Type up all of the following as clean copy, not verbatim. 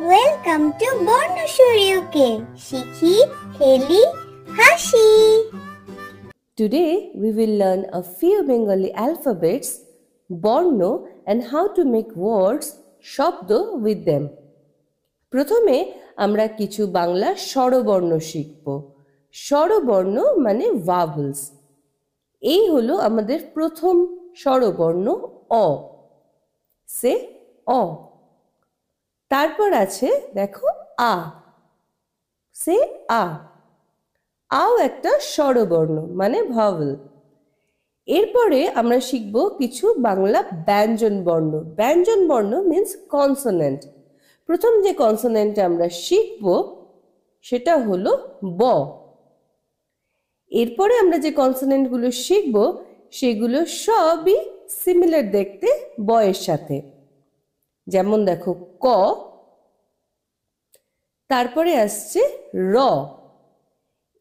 Welcome to বর্ণসূরিকে শিখি খেলি হাসি। Today we will learn a few Bengali alphabets, Borno, and how to make words শব্দ with them. প্রথমে আমরা কিছু বাংলা স্বরবর্ণ শিখব। স্বরবর্ণ মানে vowels। এই হলো আমাদের প্রথম স্বরবর্ণ অ। সে অ। তারপর আছে দেখো আ। সে আ। আও একটা স্বরবর্ণ মানে ভাওয়েল। এরপরে আমরা শিখব কিছু বাংলা ব্যঞ্জন বর্ণ। ব্যঞ্জন বর্ণ মিন্স কনসোনেন্ট। প্রথম যে কনসোনেন্ট আমরা শিখব সেটা হলো ব। এরপরে আমরা যে কনসোনেন্টগুলো শিখব সেগুলো সবই সিমিলার দেখতে ব এর সাথে। যেমন দেখো ক, তারপরে আসছে র।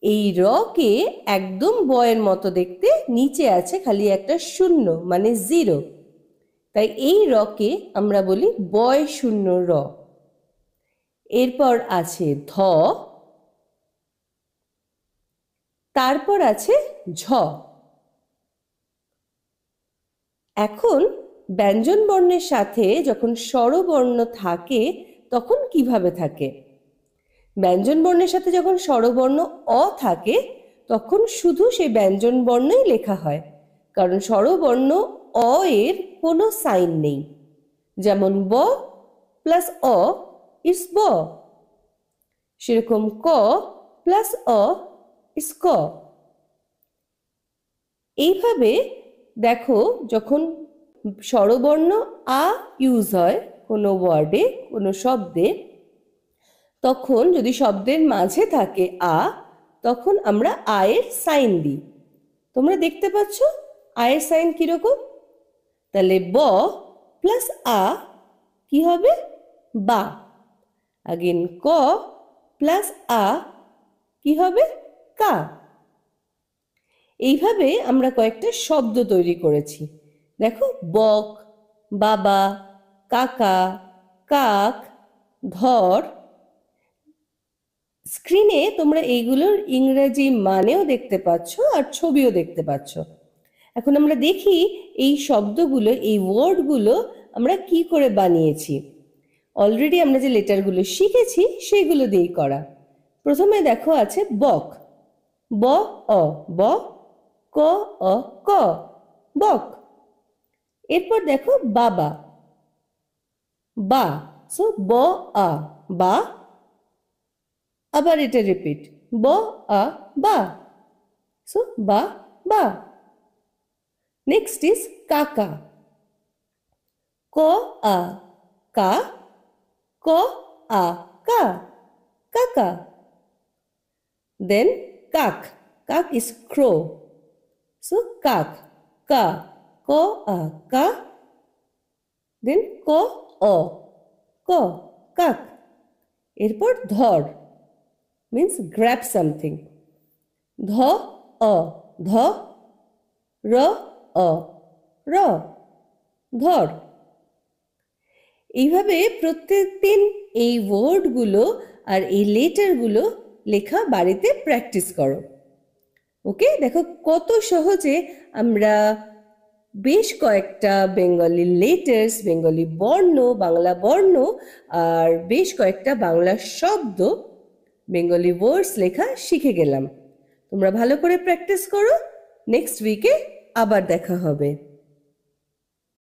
এই র কে একদম বয়ের মতো দেখতে, নিচে আছে খালি একটা শূন্য মানে জিরো, তাই এই র কে আমরা বলি বয় শূন্য র। এরপর আছে ধ, তারপর আছে ঝ। এখন ব্যঞ্জন বর্ণের সাথে যখন স্বরবর্ণ থাকে তখন কিভাবে থাকে? ব্যঞ্জন বর্ণের সাথে যখন স্বরবর্ণ অ থাকে তখন শুধু সেই ব্যঞ্জন বর্ণই লেখা হয়, কারণ স্বরবর্ণ অ এর কোনো সাইন নেই। যেমন ব প্লাস অ ইস ব, সেরকম ক প্লাস অ ইস ক। এইভাবে দেখো যখন স্বরবর্ণ আ ইউজ হয় কোনো ওয়ার্ডে, কোনো শব্দে, তখন যদি শব্দের মাঝে থাকে আ, তখন আমরা আয়ের সাইন দিই। তোমরা দেখতে পাচ্ছ আয়ের সাইন কিরকম? তাহলে ব প্লাস আ কি হবে? বা। আগেন ক প্লাস আ কি হবে? কা। এইভাবে আমরা কয়েকটা শব্দ তৈরি করেছি। দেখো বক, বাবা, কাকা, কাক, ধর। স্ক্রিনে তোমরা এইগুলোর ইংরেজি মানেও দেখতে পাচ্ছ আর ছবিও দেখতে পাচ্ছ। এখন আমরা দেখি এই শব্দগুলো, এই ওয়ার্ডগুলো আমরা কি করে বানিয়েছি। অলরেডি আমরা যে লেটারগুলো শিখেছি সেগুলো দিয়েই করা। প্রথমে দেখো আছে বক, ব অ ব, ক অ ক, বক। এরপর দেখো বাবা, বা, সো ব আ বা। আবার এটা রিপিট, ব আ বা, সো বা বা। নেক্সট ইজ কাকা, ক আ কা, ক আ কা, কাকা। দেন কাক, কাক ইজ ক্রো, সো কাক, কা, ক আ কা, দেন ক অ ক, কাক। এরপর ধর means grab something, ধ অ ধ, র অ র, ধর। এইভাবে প্রত্যেক দিন এই ওয়ার্ডগুলো আর এই লেটারগুলো লেখা বাড়িতে প্র্যাকটিস করো। ওকে, দেখো কত সহজে আমরা বেশ কয়েকটা বেঙ্গলি লেটার্স, বেঙ্গলি বর্ণ, বাংলা বর্ণ আর বেশ কয়েকটা বাংলা শব্দ, বেঙ্গলি ওয়ার্ডস লেখা শিখে গেলাম। তোমরা ভালো করে প্র্যাকটিস করো। নেক্সট উইকে আবার দেখা হবে।